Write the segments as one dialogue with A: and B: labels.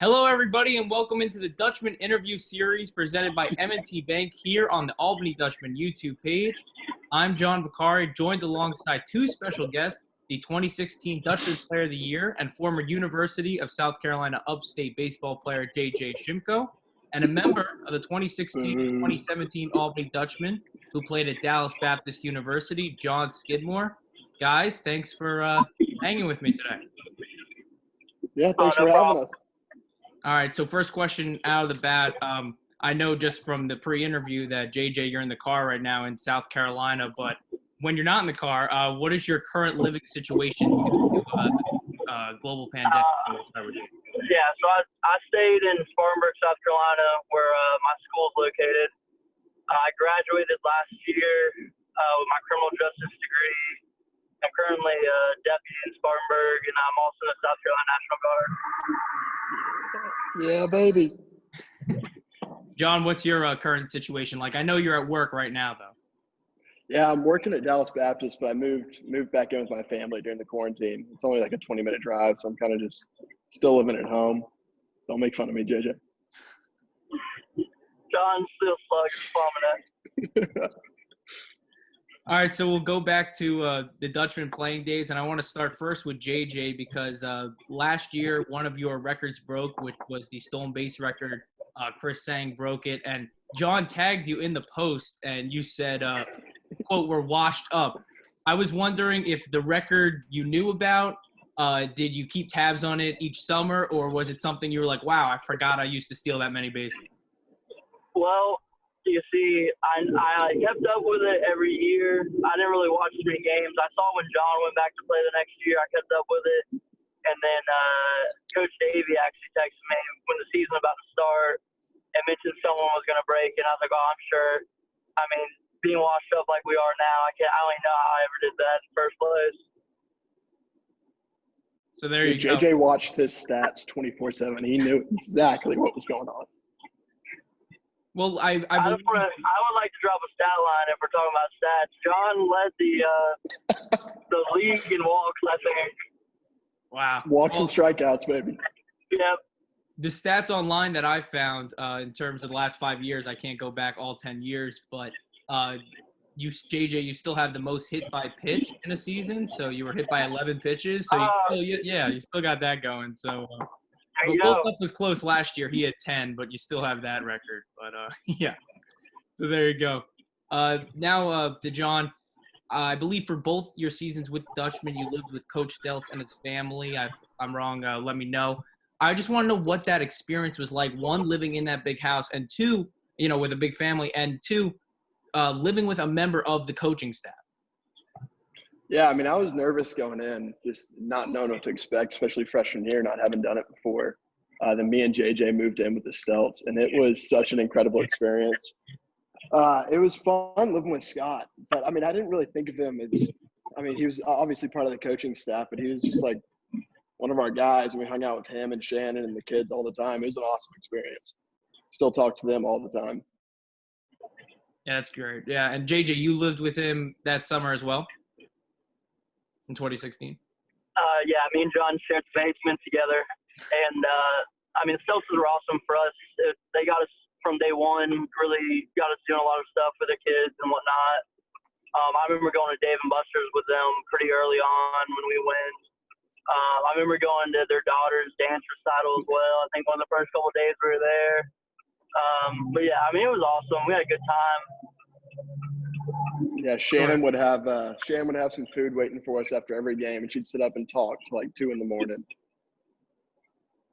A: Hello, everybody, and welcome into the Dutchman interview series presented by M&T Bank here on the Albany Dutchman YouTube page. I'm John Vicari, joined alongside two special guests, the 2016 Dutchman Player of the Year and former University of South Carolina Upstate baseball player J.J. Shimko, and a member of the 2016-2017 Albany Dutchman who played at Dallas Baptist University, Jon Skidmore. Guys, thanks for hanging with me today.
B: Yeah, thanks for having us.
A: All right, so first question out of the bat. I know just from the pre-interview that, JJ, you're in the car right now in South Carolina, but when you're not in the car, what is your current living situation due to the global pandemic?
C: Yeah, so I stayed in Spartanburg, South Carolina, where my school is located. I graduated last year with my criminal justice degree. I'm currently a deputy in Spartanburg, and I'm also in the South Carolina National Guard.
B: Yeah, baby.
A: John, what's your current situation like? I know you're at work right now, though.
B: Yeah, I'm working at Dallas Baptist, but I moved back in with my family during the quarantine. It's only like a 20-minute drive, so I'm kind of just still living at home. Don't make fun of me, JJ.
C: John's still slugging, plumbing it.
A: All right, so we'll go back to the Dutchman playing days, and I want to start first with JJ because last year one of your records broke, which was the stolen base record. Chris Sang broke it, and John tagged you in the post, and you said, quote, "We're washed up." I was wondering if the record you knew about, did you keep tabs on it each summer, or was it something you were like, wow, I forgot I used to steal that many bases?
C: Well, you see, I kept up with it every year. I didn't really watch too many games. I saw when John went back to play the next year. I kept up with it. And then Coach Davey actually texted me when the season was about to start and mentioned someone was going to break. And I was like, oh, I'm sure. I mean, being washed up like we are now, I don't even know how I ever did that in the first place.
A: So there you go.
B: JJ watched his stats 24/7. He knew exactly what was going on.
A: Well,
C: I would like to drop a stat line if we're talking about stats. John led the league in walks, I think.
A: Wow.
B: Walks and strikeouts, baby.
C: Yep.
A: The stats online that I found in terms of the last 5 years, I can't go back all 10 years, but JJ, you still have the most hit by pitch in a season. So you were hit by 11 pitches. So you still got that going. So Wolf was close last year. He had 10, but you still have that record. But yeah. So there you go. Now to John. I believe for both your seasons with Dutchman, you lived with Coach Steltz and his family. If I'm wrong, let me know. I just want to know what that experience was like. One, living in that big house, and two, with a big family, and two, living with a member of the coaching staff.
B: Yeah, I mean, I was nervous going in, just not knowing what to expect, especially freshman year, not having done it before. Then me and JJ moved in with the Steltz, and it was such an incredible experience. It was fun living with Scott, but I mean, I didn't really think of him as – I mean, he was obviously part of the coaching staff, but he was just like one of our guys, and we hung out with him and Shannon and the kids all the time. It was an awesome experience. Still talk to them all the time.
A: Yeah, that's great. Yeah, and JJ, you lived with him that summer as well in 2016?
C: Yeah, me and John shared the basement together. And, I mean, the Steltzes were awesome for us. They got us from day one, really got us doing a lot of stuff with the kids and whatnot. I remember going to Dave & Buster's with them pretty early on when we went. I remember going to their daughter's dance recital as well. I think one of the first couple of days we were there. But yeah, I mean, it was awesome. We had a good time.
B: Yeah, Shannon would have some food waiting for us after every game, and she'd sit up and talk till like 2 a.m.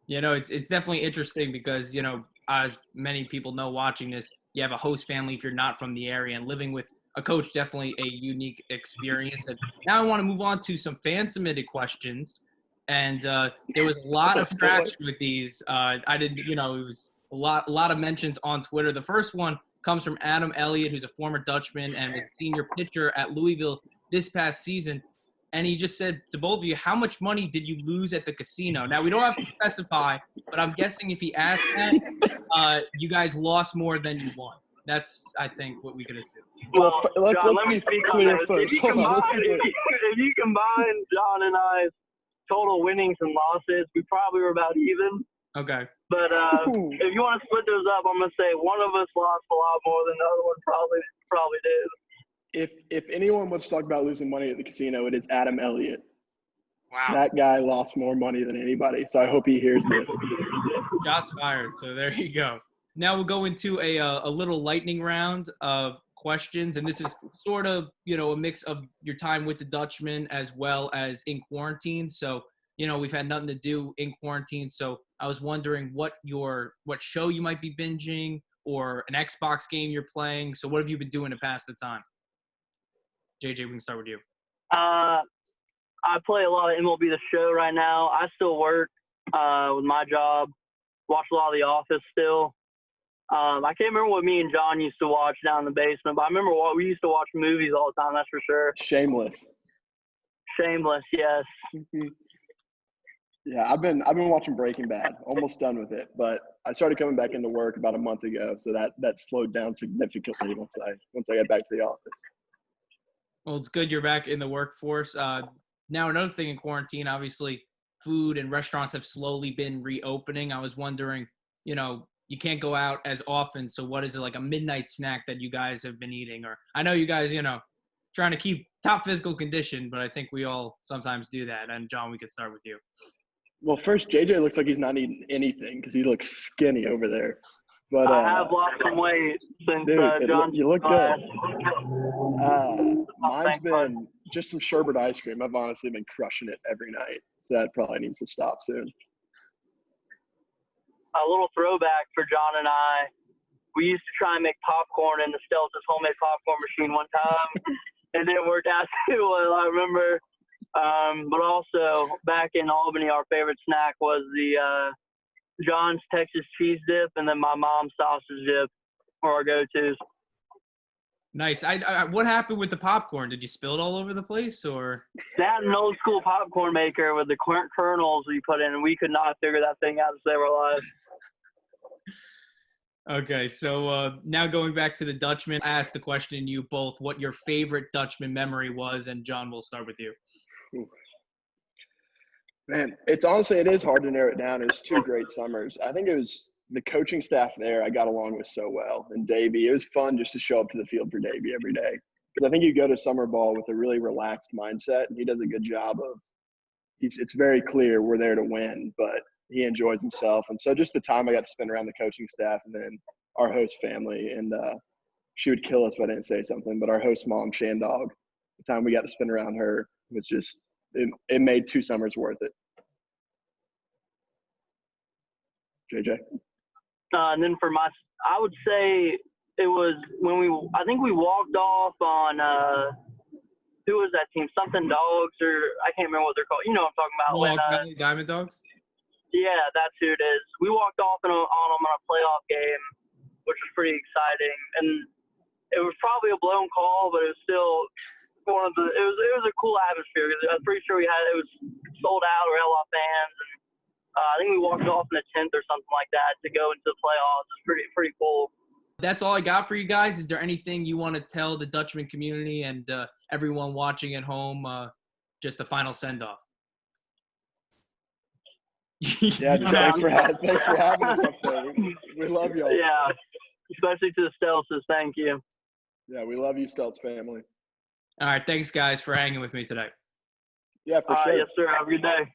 A: It's definitely interesting because, as many people know watching this, you have a host family if you're not from the area, and living with a coach, definitely a unique experience. And now I want to move on to some fan-submitted questions. And there was a lot of traction with these. It was a lot of mentions on Twitter. The first one comes from Adam Elliott, who's a former Dutchman and was a senior pitcher at Louisville this past season. And he just said to both of you, how much money did you lose at the casino? Now, we don't have to specify, but I'm guessing if he asked that, you guys lost more than you won. That's, I think, what we could assume.
B: Well, let's
C: John,
B: be clear first.
C: If you combine John and I's total winnings and losses, we probably were about even.
A: Okay.
C: But if you want to split those up, I'm gonna say one of us lost a lot more than the other one probably did.
B: If anyone wants to talk about losing money at the casino, it is Adam Elliott.
A: Wow.
B: That guy lost more money than anybody, so I hope he hears this.
A: Shots fired. So there you go. Now we'll go into a little lightning round of questions, and this is sort of, a mix of your time with the Dutchman as well as in quarantine. So, we've had nothing to do in quarantine. So I was wondering what show you might be binging or an Xbox game you're playing. So what have you been doing to pass the time? JJ, we can start with you.
C: I play a lot of MLB The Show right now. I still work with my job. Watch a lot of The Office still. I can't remember what me and John used to watch down in the basement, but I remember we used to watch movies all the time. That's for sure.
B: Shameless,
C: yes.
B: Yeah, I've been watching Breaking Bad. Almost done with it, but I started coming back into work about a month ago, so that slowed down significantly once I got back to the office.
A: Well, it's good you're back in the workforce. Now, another thing in quarantine, obviously, food and restaurants have slowly been reopening. I was wondering, you can't go out as often. So what is it, like a midnight snack that you guys have been eating? Or I know you guys, trying to keep top physical condition, but I think we all sometimes do that. And John, we could start with you.
B: Well, first, JJ looks like he's not eating anything because he looks skinny over there. But
C: I have lost some weight since John.
B: You look good. Mine's been just some sherbet ice cream. I've honestly been crushing it every night, so that probably needs to stop soon.
C: A little throwback for John and I. We used to try and make popcorn in the Stelz's homemade popcorn machine one time. It didn't work out too well, I remember. But also, back in Albany, our favorite snack was the John's Texas cheese dip and then my mom's sausage dip were our go-tos.
A: Nice. What happened with the popcorn? Did you spill it all over the place, or?
C: They had an old school popcorn maker with the kernels we put in, and we could not figure that thing out to save our lives.
A: Okay, so now going back to the Dutchman, I asked the question you both what your favorite Dutchman memory was, and John, we'll start with you.
B: Man, it is hard to narrow it down. It was 2 great summers. I think it was the coaching staff there I got along with so well. And Davey, it was fun just to show up to the field for Davey every day. Because I think you go to summer ball with a really relaxed mindset, and he does a good job of it's very clear we're there to win, but he enjoys himself. And so just the time I got to spend around the coaching staff and then our host family, and she would kill us if I didn't say something, but our host mom, Shandog, the time we got to spend around her was just it made 2 summers worth it. JJ?
C: And then I would say it was when I think we walked off on, who was that team? Something Dogs, or I can't remember what they're called. You know what I'm talking about.
A: Diamond Dogs?
C: Yeah, that's who it is. We walked off on them on a playoff game, which was pretty exciting. And it was probably a blown call, but it was still it was a cool atmosphere because I'm pretty sure it was sold out, or had a lot of fans, and I think we walked off in the 10th or something like that to go into the playoffs. It's pretty cool.
A: That's all I got for you guys. Is there anything you want to tell the Dutchman community and everyone watching at home? Just a final send off.
B: Yeah, thanks for having us up there. We love y'all.
C: Yeah, especially to the Stelz's. Thank you.
B: Yeah, we love you, Stelz family.
A: All right, thanks guys for hanging with me today.
B: Yeah, for sure.
C: Yes, sir. Have a good day.